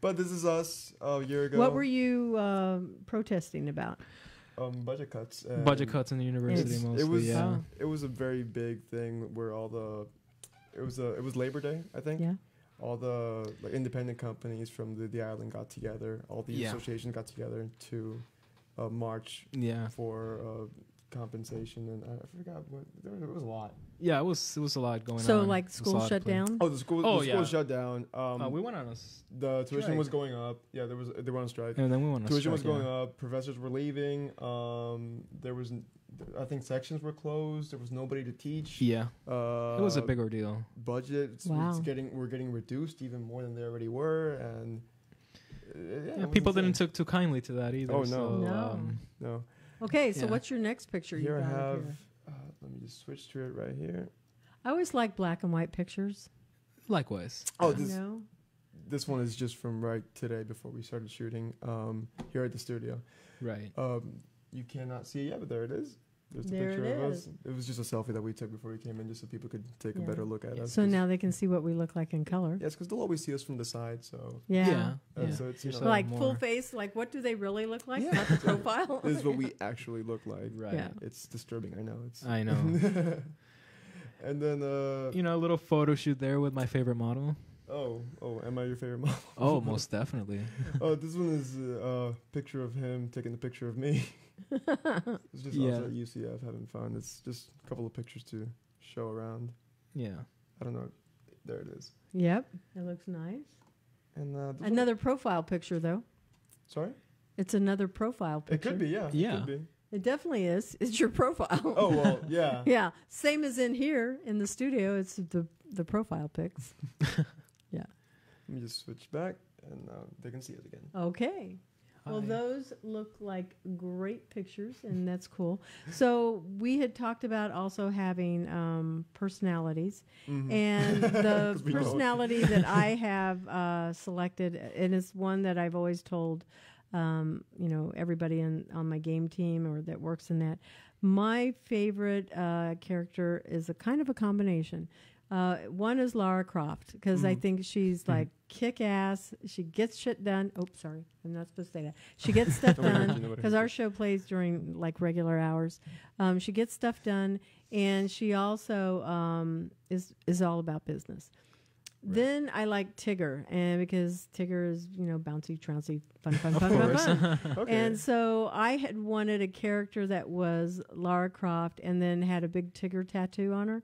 But this is us a year ago. What were you protesting about? Budget cuts. budget cuts in the university It's- mostly, It was yeah. it was a very big thing where it was Labor Day, I think. Yeah. All the independent companies from the island got together. All the Yeah. associations got together to march Yeah. for compensation, and I forgot what there was a lot. Yeah, it was a lot going on. So, like, It was a school lot shut play. down? Oh, the school yeah. shut down. We went on The tuition strike. was going up. Yeah, they were on strike. and then we went on Tuition was strike, going yeah. up. Professors were leaving. There was, I think, sections were closed. There was nobody to teach. Yeah, it was a big ordeal. Budgets. Wow. We're getting reduced even more than they already were, and Yeah, people didn't take too kindly to that either. Oh, no. So, No. No. Okay, so Yeah. what's your next picture you Here I got up have. here? Let me just switch to it right here. I always like black and white pictures. Likewise. Oh, You know? this one is just from right today before we started shooting here at the studio. Right. You cannot see it yet, but there it is. There's the There picture it of is. us. It was just a selfie that we took before we came in, just so people could take a Yeah. better look at us. So 'cause- now they can see what we look like in color. yes, because they'll always see us from the side. So, Yeah. Yeah. so it's Yourself Like more. full face, like what do they really look like? Yeah. Not the profile. this is what we actually look like. Right. Yeah. It's disturbing. I know. It's. I know. And then You know, a little photo shoot there with my favorite model. oh, am I your favorite model? Oh, most definitely. Oh, this one is a picture of him taking the picture of me. It's just Yeah. us at UCF having fun. It's just a couple of pictures to show around. Yeah. I don't know. There it is. Yep, it looks nice. And this one- Another profile picture, though. Sorry. It's another profile It picture. could be. Yeah. Yeah. It could be. It definitely is. It's your profile. Oh well. Yeah. Yeah, same as in here in the studio. It's the profile pics. Let me just switch back, and they can see it again. Okay. Well, Hi. those look like great pictures, and that's cool. So we had talked about also having personalities, Mhm. and the 'Cause we don't. personality that I have selected, and it's one that I've always told, everybody on my game team or that works in that. My favorite character is a kind of a combination. One is Lara Croft because I think she's like kick ass. She gets shit done. Oh, sorry, I'm not supposed to say that. She gets stuff Nobody heard done you, nobody because heard our you. show plays during like regular hours. She gets stuff done, and she also is all about business. Right. Then I like Tigger, and because Tigger is bouncy, trouncy, fun, fun, fun, course. fun, fun. Okay. And so I had wanted a character that was Lara Croft and then had a big Tigger tattoo on her.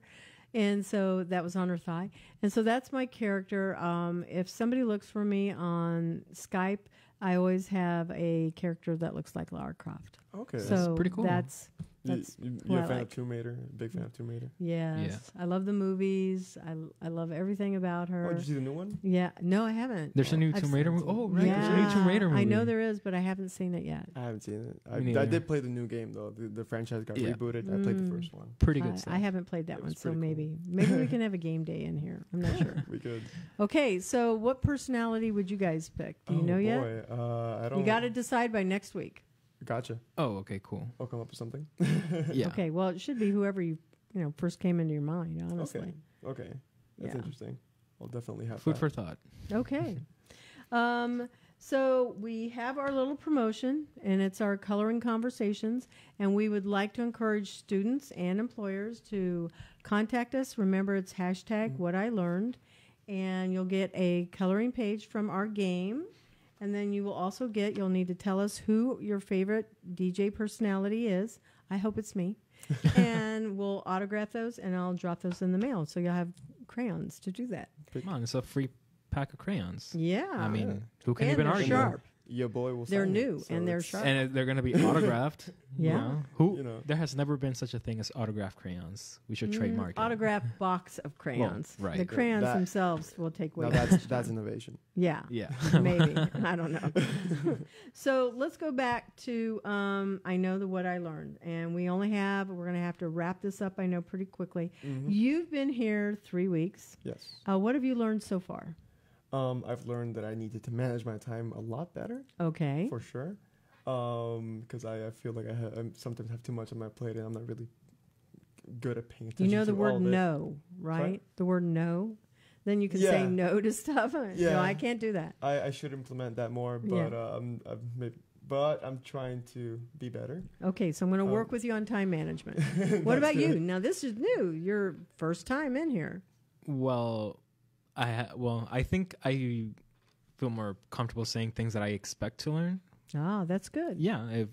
And so that was on her thigh. And so that's my character. If somebody looks for me on Skype, I always have a character that looks like Lara Croft. Okay. So pretty cool. That's you're what a I fan like. of Tomb Raider? Big fan of Tomb Raider? yes. I love the movies. I love everything about Oh, her. did you see the new one? Yeah. No, I haven't. There's a new I've Tomb seen Raider it. movie. Oh, right. There's a new Yeah, Tomb Raider movie. I know there is, but I haven't seen it yet. I haven't seen it. Me I neither. did play the new game though. The franchise got Yeah. rebooted. I played the first one. Pretty good stuff. I haven't played that It one, was so pretty cool. maybe we can have a game day in here. I'm not sure. We could. Okay, so what personality would you guys pick? Do you know yet? Boy. I don't. You got to decide by next week. Gotcha. Oh, okay, cool. I'll come up with something. Yeah. Okay, well, it should be whoever you first came into your mind, honestly. Okay. That's Yeah. interesting. I'll definitely have Food that. for thought. Okay. So we have our little promotion, and it's our coloring conversations, and we would like to encourage students and employers to contact us. Remember, it's hashtag what I learned, and you'll get a coloring page from our game, and then you will also you'll need to tell us who your favorite DJ personality is. I hope it's me. and we'll autograph those, and I'll drop those in the mail. So you'll have crayons to do that. Come on, it's a free pack of crayons. Yeah. I mean, who can And even they're argue? sharp. Your boy will. They're sign new, it, so and they're it's- sharp. And they're going to be autographed. Yeah. You know? Who? You know. There has never been such a thing as autographed crayons. We should trademark it. Autograph box of crayons. right. The crayons That- themselves will take way. Now too much that's time. innovation. Yeah. Yeah. Maybe. I don't know. So let's go back to I know what I learned. And we're going to have to wrap this up, I know, pretty quickly. Mm-hmm. You've been here 3 weeks. Yes. What have you learned so far? I've learned that I needed to manage my time a lot better, Okay. for sure. Because I feel like I sometimes have too much on my plate, and I'm not really good at paying attention. You know the to word all of it. no, right? Sorry? The word no. Then you can say Yeah. no to stuff. No, Yeah. I can't do that. I should implement that more, but I'm trying to be better. Okay, so I'm going to work with you on time management. What about you? Now this is new. Your first time in here. Well, I think I feel more comfortable saying things that I expect to learn. Oh, that's good. Yeah, if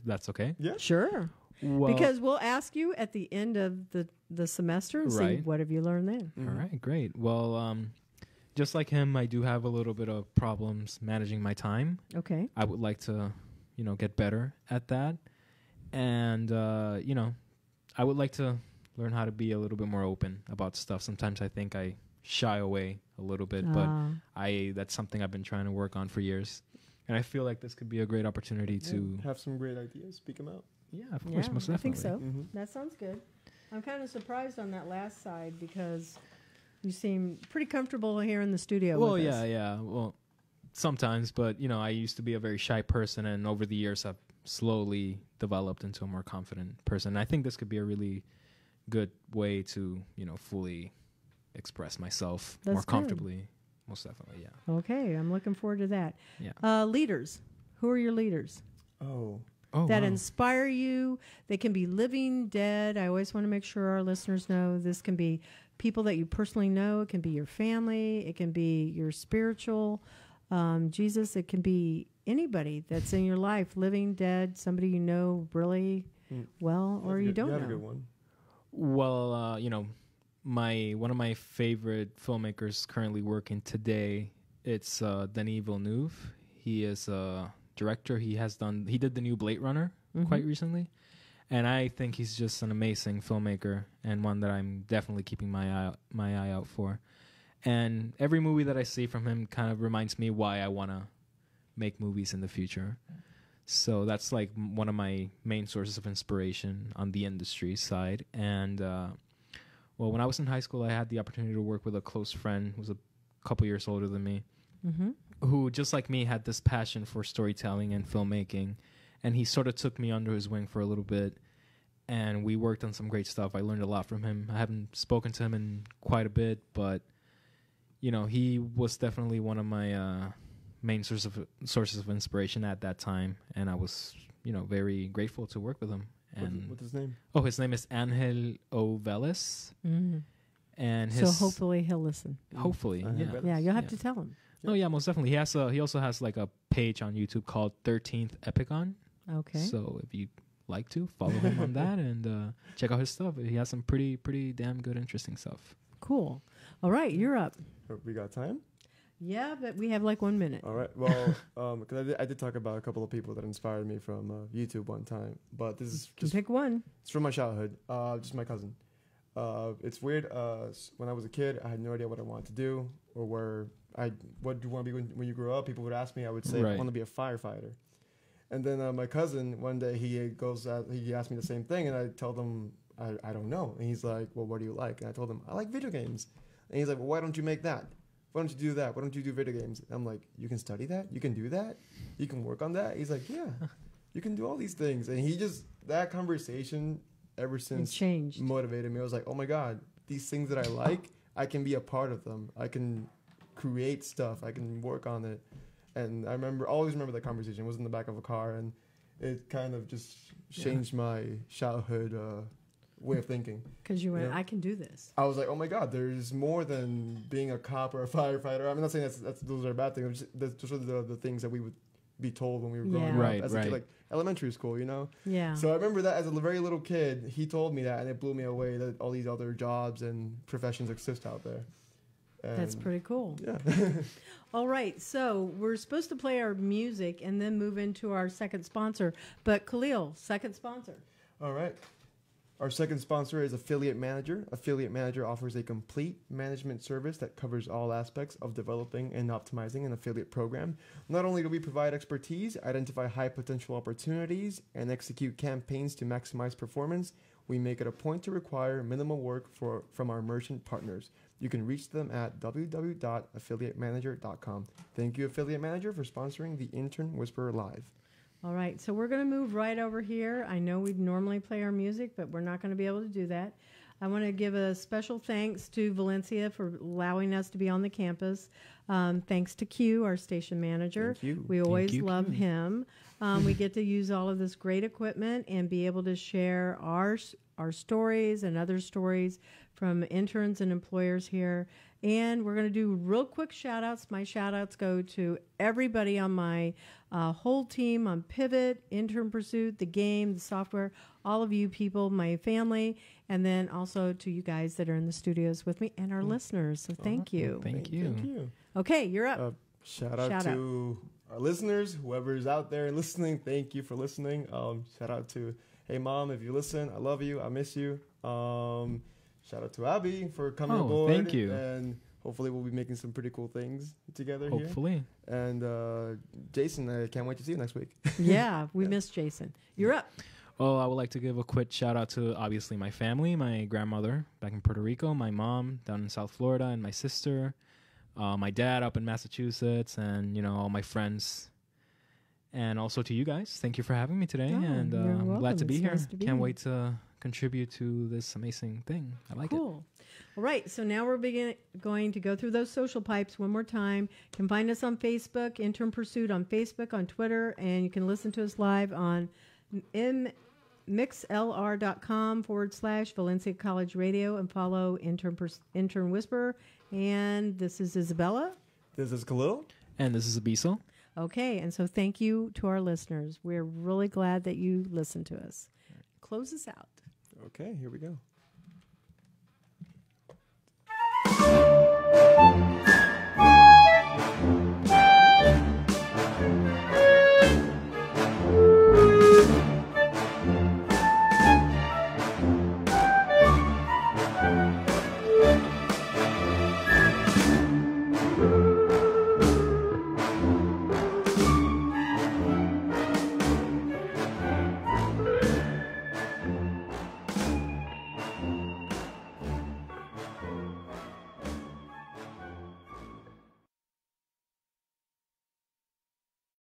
that's okay. Yeah. Sure. Well, Because we'll ask you at the end of the semester and see Right. what have you learned then. all right, great. Well, just like him, I do have a little bit of problems managing my time. Okay. I would like to, get better at that, and I would like to learn how to be a little bit more open about stuff. Sometimes I think I shy away a little bit, but that's something I've been trying to work on for years. And I feel like this could be a great opportunity to... have some great ideas. Speak them out. Yeah, of course, most I definitely. think so. Mm-hmm. That sounds good. I'm kind of surprised on that last side because you seem pretty comfortable here in the studio. Well, with yeah, us. yeah. Well, sometimes, but, I used to be a very shy person, and over the years I've slowly developed into a more confident person. And I think this could be a really good way to, fully express myself That's more good. comfortably. Most definitely, yeah. Okay, I'm looking forward to that. Yeah. Leaders. Who are your leaders? Oh, That wow. inspire you. They can be living, dead. I always want to make sure our listeners know this can be people that you personally know. It can be your family. It can be your spiritual Jesus. It can be anybody that's in your life, living, dead, somebody you know really well, or you don't you have know. a good one. Well, one of my favorite filmmakers currently working today, it's Denis Villeneuve. He is a director. He did the new Blade Runner quite recently, and I think he's just an amazing filmmaker and one that I'm definitely keeping my eye out for. And every movie that I see from him kind of reminds me why I want to make movies in the future. So that's like one of my main sources of inspiration on the industry side. And well, when I was in high school, I had the opportunity to work with a close friend who was a couple years older than me, who, just like me, had this passion for storytelling and filmmaking. And he sort of took me under his wing for a little bit, and we worked on some great stuff. I learned a lot from him. I haven't spoken to him in quite a bit, but, he was definitely one of my main sources of inspiration at that time. And I was, very grateful to work with him. And What's his name? Oh, his name is Angel O. Veles. And So hopefully he'll listen. Hopefully, Angel yeah. Veles. Yeah, you'll have to tell him. Oh, yeah, most definitely. He also has like a page on YouTube called 13th Epicon. Okay. So if you like to, follow him on that and check out his stuff. He has some pretty damn good, interesting stuff. Cool. All right, you're up. We got time? Yeah, but we have like 1 minute. All right. Well, because I did talk about a couple of people that inspired me from YouTube one time, but this is You can just pick one. it's from my childhood. Just my cousin. It's weird. When I was a kid, I had no idea what I wanted to do or what do you want to be when you grow up. People would ask me. I would say I Right. want to be a firefighter. And then my cousin one day he asked me the same thing, and I told him I don't know. And he's like, well, what do you like? And I told him I like video games. And he's like, well, why don't you make that? Why don't you do that? Why don't you do video games? And I'm like, you can study that? You can do that? You can work on that? He's like, yeah, you can do all these things. And that conversation ever It since changed. motivated me. I was like, oh my God, these things that I like, I can be a part of them. I can create stuff. I can work on it. And I always remember that conversation. It was in the back of a car, and it kind of just changed my childhood way of thinking. Because you went, Yeah. I can do this. I was like, oh my God, there's more than being a cop or a firefighter. I'm not saying those are bad things. Those are the things that we would be told when we were growing Yeah. up Right, as a kid, right. like elementary school, you know. Yeah. So I remember that as a very little kid, he told me that, and it blew me away that all these other jobs and professions exist out there. That's And, pretty cool. Yeah. All right, so we're supposed to play our music and then move into our second sponsor. But Kahlil, second sponsor. All right. Our second sponsor is Affiliate Manager. Affiliate Manager offers a complete management service that covers all aspects of developing and optimizing an affiliate program. Not only do we provide expertise, identify high potential opportunities, and execute campaigns to maximize performance, we make it a point to require minimal work from our merchant partners. You can reach them at www.affiliatemanager.com. Thank you, Affiliate Manager, for sponsoring the Intern Whisperer Live. All right, so we're going to move right over here. I know we'd normally play our music, but we're not going to be able to do that. I want to give a special thanks to Valencia for allowing us to be on the campus. Thanks to Q, our station manager. Thank you. We always you, love Q. him. We get to use all of this great equipment and be able to share our stories and other stories from interns and employers here. And we're going to do real quick shout-outs. My shout-outs go to everybody on my whole team on Pivot, Intern Pursuit, the game, the software, all of you people, my family, and then also to you guys that are in the studios with me and our listeners. So thank you. Thank you. Thank you. Okay, you're up. Shout out Shout to our listeners, whoever's out there listening. Thank you for listening. Shout out to, hey mom, if you listen, I love you. I miss you. Shout out to Abby for coming aboard. Thank you. And hopefully we'll be making some pretty cool things together here. Hopefully. And Jason, I can't wait to see you next week. Yeah, we miss Jason. You're up. Oh, I would like to give a quick shout out to obviously my family, my grandmother back in Puerto Rico, my mom down in South Florida, and my sister, my dad up in Massachusetts, and all my friends. And also to you guys, thank you for having me today, and you're I'm welcome. glad to be It's here. nice to be Can't here. wait to contribute to this amazing thing. I like it. Cool. All right, so now we're going to go through those social pipes one more time. You can find us on Facebook, Intern Pursuit on Facebook, on Twitter, and you can listen to us live on mixlr.com/Valencia College Radio and follow Intern Whisperer. And this is Isabella. This is Kahlil. And this is Abiesel. Okay, and so thank you to our listeners. We're really glad that you listened to us. Close us out. Okay, here we go.